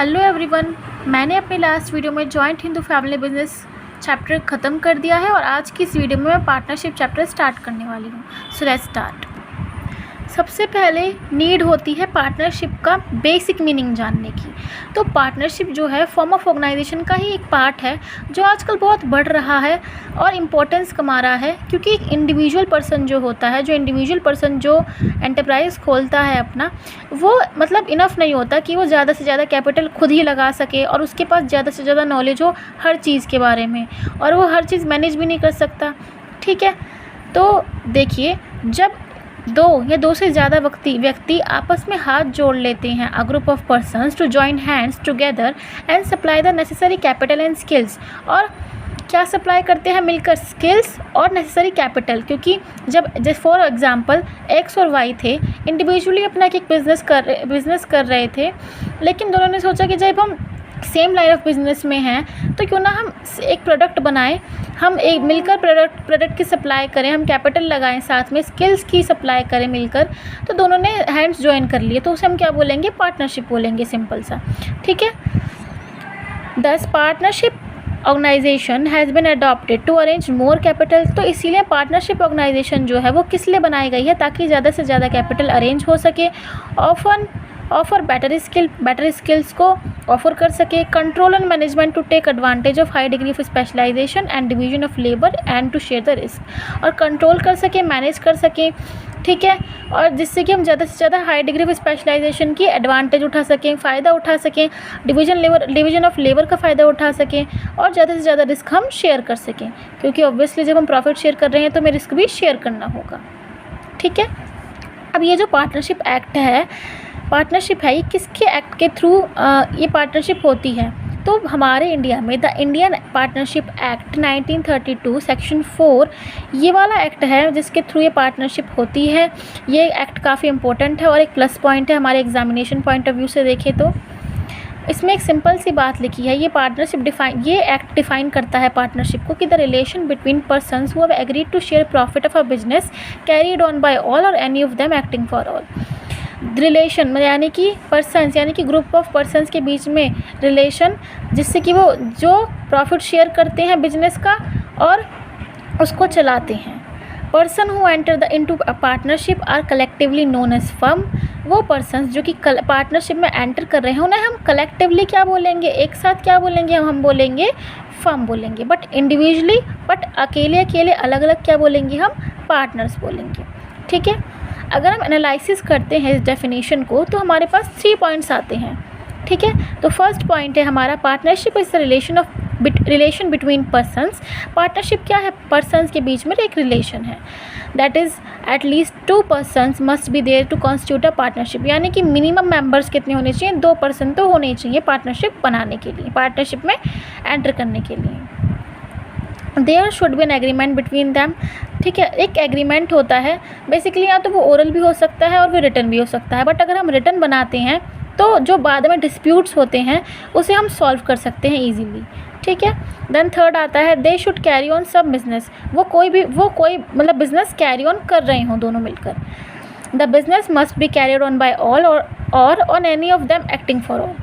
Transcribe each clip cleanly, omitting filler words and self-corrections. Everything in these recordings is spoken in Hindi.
हेलो एवरीवन, मैंने अपने लास्ट वीडियो में joint Hindu family business chapter ख़त्म कर दिया है और आज की इस वीडियो में मैं पार्टनरशिप चैप्टर स्टार्ट करने वाली हूँ। So let's start. सबसे पहले नीड होती है पार्टनरशिप का बेसिक मीनिंग जानने की। तो पार्टनरशिप जो है फॉर्म ऑफ ऑर्गेनाइजेशन का ही एक पार्ट है जो आजकल बहुत बढ़ रहा है और इम्पोर्टेंस कमा रहा है, क्योंकि एक इंडिविजुअल पर्सन जो होता है, जो एंटरप्राइज खोलता है अपना, वो मतलब इनफ नहीं होता कि वो ज़्यादा से ज़्यादा कैपिटल खुद ही लगा सके और उसके पास ज़्यादा से ज़्यादा नॉलेज हो हर चीज़ के बारे में, और वो हर चीज़ मैनेज भी नहीं कर सकता। ठीक है, तो देखिए, जब दो या दो से ज़्यादा व्यक्ति आपस में हाथ जोड़ लेते हैं, a group of persons to join hands together and supply the necessary capital and skills. और क्या सप्लाई करते हैं मिलकर? स्किल्स और नेसेसरी कैपिटल। क्योंकि जब फॉर एग्जांपल एक्स और वाई थे, इंडिविजुअली अपना एक बिज़नेस कर रहे थे, लेकिन दोनों ने सोचा कि जब हम सेम लाइन ऑफ बिज़नेस में हैं तो क्यों ना हम एक प्रोडक्ट बनाएं, हम एक मिलकर प्रोडक्ट की सप्लाई करें, हम कैपिटल लगाएं, साथ में स्किल्स की सप्लाई करें मिलकर। तो दोनों ने हैंड्स ज्वाइन कर लिए, तो उसे हम क्या बोलेंगे? पार्टनरशिप बोलेंगे, सिंपल सा। ठीक है, this partnership organisation has been adopted to arrange more capital. तो इसीलिए पार्टनरशिप ऑर्गेनाइजेशन जो है वो किस लिए बनाई गई है? ताकि ज़्यादा से ज़्यादा कैपिटल अरेंज हो सके, ऑफर बेटर स्किल्स को ऑफर कर सके, control and management to take advantage of high degree of specialisation and division of labour and to share the risk. और कंट्रोल कर सके, मैनेज कर सके, ठीक है, और जिससे कि हम ज़्यादा से ज़्यादा हाई डिग्री ऑफ स्पेशलाइजेशन की एडवांटेज उठा सकें, फ़ायदा उठा सकें, डिवीजन ऑफ लेबर का फ़ायदा उठा सकें, और ज़्यादा से ज़्यादा रिस्क हम शेयर कर सकें, क्योंकि ऑब्वियसली जब हम प्रॉफिट शेयर कर रहे हैं तो हमें रिस्क भी शेयर करना होगा। ठीक है, अब ये जो पार्टनरशिप एक्ट है, ये किसके एक्ट के थ्रू ये पार्टनरशिप होती है? तो हमारे इंडिया में the Indian partnership act 1932 section 4 ये वाला एक्ट है जिसके थ्रू ये पार्टनरशिप होती है। ये एक्ट काफ़ी इंपॉर्टेंट है और एक प्लस पॉइंट है हमारे एग्जामिनेशन पॉइंट ऑफ व्यू से देखें तो। इसमें एक सिंपल सी बात लिखी है, ये एक्ट डिफाइन करता है पार्टनरशिप को कि the relation between persons who have agreed to share profit of a business carried on by all or any of them acting for all. Relation यानी कि ग्रुप ऑफ पर्सन्स के बीच में रिलेशन, जिससे कि वो जो प्रॉफिट शेयर करते हैं बिजनेस का और उसको चलाते हैं। Person who enter into a partnership are collectively known as firm. वो पर्सन्स जो कि पार्टनरशिप में एंटर कर रहे हैं उन्हें हम कलेक्टिवली क्या बोलेंगे? एक साथ क्या बोलेंगे? हम बोलेंगे फर्म बोलेंगे। बट अकेले अलग अलग क्या बोलेंगे? हम पार्टनर्स बोलेंगे। ठीक है, अगर हम एनालिसिस करते हैं इस डेफिनेशन को तो हमारे पास 3 पॉइंट्स आते हैं। ठीक है, तो फर्स्ट पॉइंट है हमारा, partnership is the relation between persons. Partnership क्या है? पर्सन्स के बीच में एक रिलेशन है। That is at least 2 persons must be there to constitute a partnership. यानी कि मिनिमम मेंबर्स कितने होने चाहिए? 2 पर्सन तो होने चाहिए पार्टनरशिप बनाने के लिए, पार्टनरशिप में एंटर करने के लिए। There should be an agreement between them. ठीक है, एक एग्रीमेंट होता है बेसिकली, या तो वो ओरल भी हो सकता है और वो रिटन भी हो सकता है। बट अगर हम रिटन बनाते हैं तो जो बाद में डिस्प्यूट्स होते हैं उसे हम सॉल्व कर सकते हैं ईजीली। ठीक है, देन थर्ड आता है, दे शुड कैरी ऑन सब बिजनेस। वो कोई मतलब बिजनेस कैरी ऑन कर रहे हों दोनों मिलकर। The business must be carried on by all or on any of them acting for all.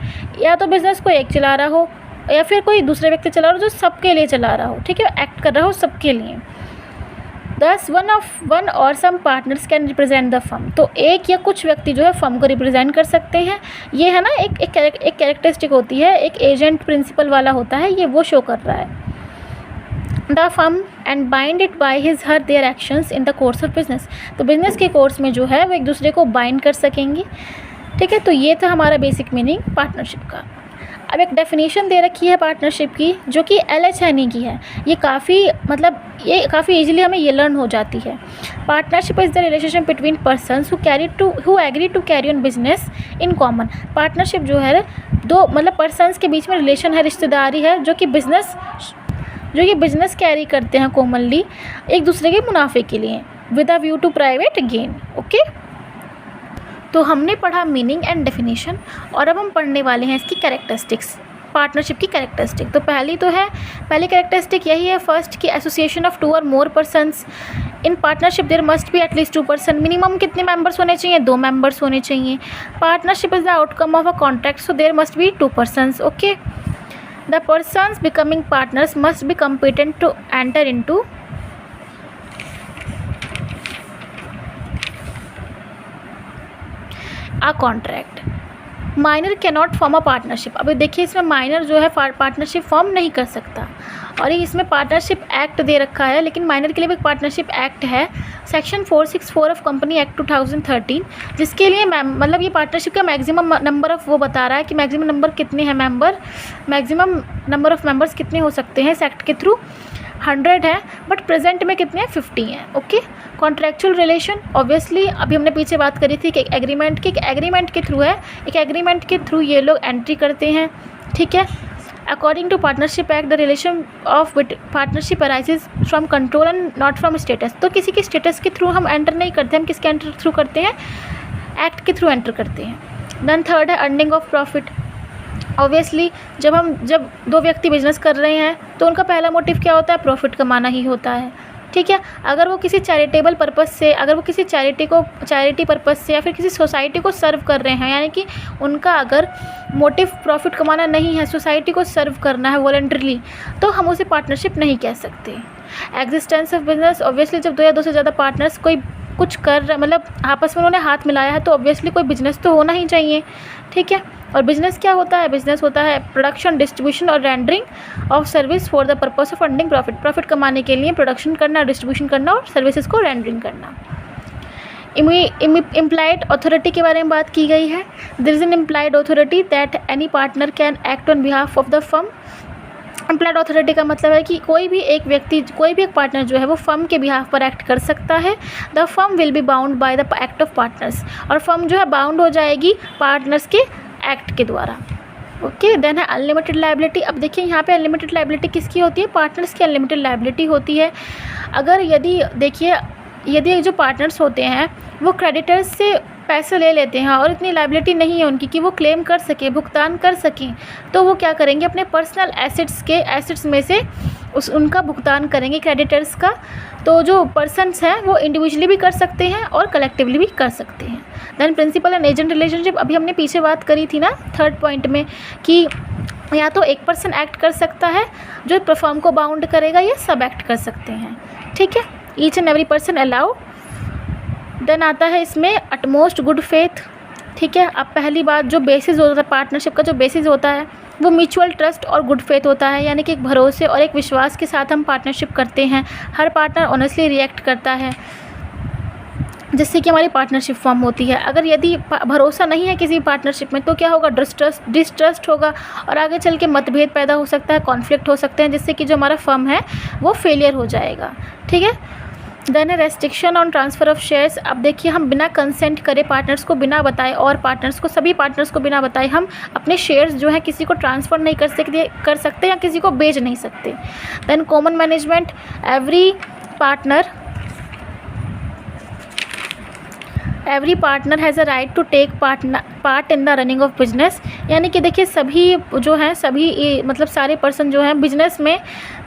या तो बिजनेस को एक चला रहा हो या फिर कोई दूसरे व्यक्ति चला रहा हो जो सबके लिए चला रहा हो। ठीक है, एक्ट कर रहा हो सबके लिए। दस one or some partners can represent the firm. तो एक या कुछ व्यक्ति जो है फर्म को रिप्रेजेंट कर सकते हैं। ये है ना, एक कैरेक्टरिस्टिक होती है, एक एजेंट प्रिंसिपल वाला होता है, ये वो शो कर रहा है। The firm and bind it by his her their actions in the course of business. तो बिजनेस के कोर्स में जो है वो एक दूसरे को बाइंड कर सकेंगे। ठीक है, तो ये था हमारा बेसिक मीनिंग पार्टनरशिप का। अब एक डेफिनेशन दे रखी है पार्टनरशिप की जो कि LHNE की है। ये काफ़ी ईजिली हमें ये लर्न हो जाती है। Partnership is the relationship between persons who agree to carry on business in common. Partnership जो है दो पर्सन्स के बीच में रिलेशन है, रिश्तेदारी है, जो कि बिजनेस कैरी करते हैं कॉमनली एक दूसरे के मुनाफे के लिए, with a view to private gain. Okay, तो हमने पढ़ा मीनिंग एंड डेफिनेशन और अब हम पढ़ने वाले हैं इसकी कैरेक्टरिस्टिक्स। पार्टनरशिप की कैरेक्टरिस्टिक। तो पहली कैरेक्टरिस्टिक यही है फर्स्ट की association of 2 or more persons. In partnership there must be at least 2 person. Minimum कितने मेंबर्स होने चाहिए? 2 मेंबर्स होने चाहिए। Partnership is the outcome of a contract, so there must be 2 persons. Okay, the persons becoming partners must be competent to enter into a contract. Minor can not form a partnership. अभी देखिए इसमें माइनर जो है पार्टनरशिप फॉर्म नहीं कर सकता, और ये इसमें पार्टनरशिप एक्ट दे रखा है, लेकिन माइनर के लिए भी एक पार्टनरशिप एक्ट है, सेक्शन 464 ऑफ कंपनी एक्ट 2013, जिसके लिए मतलब ये पार्टनरशिप का मैक्सिमम नंबर ऑफ वो बता रहा है कि मैक्सिमम नंबर कितने हैं मैक्सिमम नंबर ऑफ मेंबर्स कितने हो सकते हैं इस एक्ट के थ्रू। 100 है, बट प्रेजेंट में कितने हैं? 50 हैं। ओके, कॉन्ट्रैक्चुअल रिलेशन ऑब्वियसली अभी हमने पीछे बात करी थी कि एक एग्रीमेंट के थ्रू है, एक एग्रीमेंट के थ्रू ये लोग एंट्री करते हैं। ठीक है, according to partnership act the relation of partnership arises from control and not from status. तो किसी के स्टेटस के थ्रू हम एंटर नहीं करते, हम किसके थ्रू करते हैं? एक्ट के थ्रू एंटर करते हैं। देन थर्ड है अर्निंग ऑफ प्रॉफिट। ऑब्वियसली जब 2 व्यक्ति बिजनेस कर रहे हैं तो उनका पहला मोटिव क्या होता है? प्रॉफिट कमाना ही होता है। ठीक है, अगर वो किसी चैरिटेबल पर्पस से, अगर वो किसी चैरिटी पर्पस से या फिर किसी सोसाइटी को सर्व कर रहे हैं, यानी कि उनका अगर मोटिव प्रॉफिट कमाना नहीं है, सोसाइटी को सर्व करना है वॉलंटरली, तो हम उसे पार्टनरशिप नहीं कह सकते। एग्जिस्टेंस ऑफ बिजनेस, ऑब्वियसली जब 2 या 2 से ज़्यादा पार्टनर्स कोई कुछ कर रहे, मतलब आपस में उन्होंने हाथ मिलाया है, तो ऑब्वियसली कोई बिजनेस तो होना ही चाहिए। ठीक है, और बिजनेस क्या होता है? बिजनेस होता है प्रोडक्शन, डिस्ट्रीब्यूशन और rendering of service for the purpose of earning profit. Profit कमाने के लिए प्रोडक्शन करना, डिस्ट्रीब्यूशन करना और सर्विसेज को रेंडरिंग करना। इम्प्लाइड अथॉरिटी के बारे में बात की गई है। There is an implied authority that any partner can act on behalf of the firm. Implied authority का मतलब है कि कोई भी एक पार्टनर जो है वो फर्म के बिहाफ पर एक्ट कर सकता है। The firm will be bound by the act of partners, और फर्म जो है बाउंड हो जाएगी पार्टनर्स के एक्ट के द्वारा। ओके, देन है अनलिमिटेड लायबिलिटी। अब देखिए यहाँ पे अनलिमिटेड लायबिलिटी किसकी होती है? पार्टनर्स की अनलिमिटेड लायबिलिटी होती है। अगर यदि जो पार्टनर्स होते हैं वो क्रेडिटर्स से पैसे ले लेते हैं और इतनी लायबिलिटी नहीं है उनकी कि वो क्लेम कर सके, भुगतान कर सकें, तो वो क्या करेंगे? अपने पर्सनल एसेट्स में से उनका भुगतान करेंगे क्रेडिटर्स का। तो जो पर्सन्स हैं वो इंडिविजुअली भी कर सकते हैं और कलेक्टिवली भी कर सकते हैं। Then principal and agent relationship, अभी हमने पीछे बात करी थी ना 3rd पॉइंट में कि या तो एक पर्सन एक्ट कर सकता है जो फर्म को बाउंड करेगा, या सब एक्ट कर सकते हैं। ठीक है, each and every person allowed. Then आता है इसमें अटमोस्ट गुड फेथ। ठीक है, अब पहली बात जो बेसिस होता है पार्टनरशिप का, जो बेसिस होता है वो म्यूचुअल ट्रस्ट और गुड फेथ होता है, यानी कि एक भरोसे और एक विश्वास के साथ हम पार्टनरशिप करते हैं। हर पार्टनर ऑनेस्टली रिएक्ट करता है, जिससे कि हमारी पार्टनरशिप फॉर्म होती है। अगर यदि भरोसा नहीं है किसी पार्टनरशिप में तो क्या होगा? डिस्ट्रस्ट होगा, और आगे चल के मतभेद पैदा हो सकता है, कॉन्फ्लिक्ट हो सकते हैं, जिससे कि जो हमारा फर्म है वो फेलियर हो जाएगा। ठीक है, देन है restriction on transfer of shares. अब देखिए हम बिना कंसेंट करे, पार्टनर्स को बिना बताए और सभी पार्टनर्स को बिना बताए हम अपने शेयर्स जो है किसी को ट्रांसफ़र नहीं कर सकते या किसी को बेच नहीं सकते। Then common management, every partner has a right to take part in the running of business, यानी कि देखिए सभी सारे पर्सन जो हैं बिजनेस में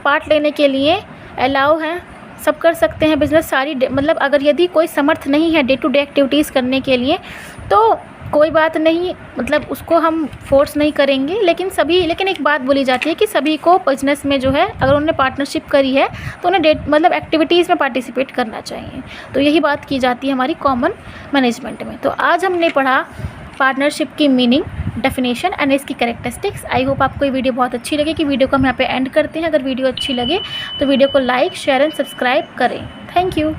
पार्ट लेने के लिए अलाउ हैं, सब कर सकते हैं बिज़नेस सारी। अगर यदि कोई समर्थ नहीं है डे टू डे एक्टिविटीज़ करने के लिए तो कोई बात नहीं, उसको हम फोर्स नहीं करेंगे। लेकिन एक बात बोली जाती है कि सभी को बिजनेस में जो है अगर उन्होंने पार्टनरशिप करी है तो उन्हें एक्टिविटीज़ में पार्टिसिपेट करना चाहिए। तो यही बात की जाती है हमारी कॉमन मैनेजमेंट में। तो आज हमने पढ़ा पार्टनरशिप की मीनिंग, डेफिनेशन एंड इसकी कैरेक्टरिस्टिक्स। आई होप आपको ये वीडियो बहुत अच्छी लगे। कि वीडियो को हम यहाँ पे एंड करते हैं। अगर वीडियो अच्छी लगे तो वीडियो को लाइक, शेयर एंड सब्सक्राइब करें। Thank you.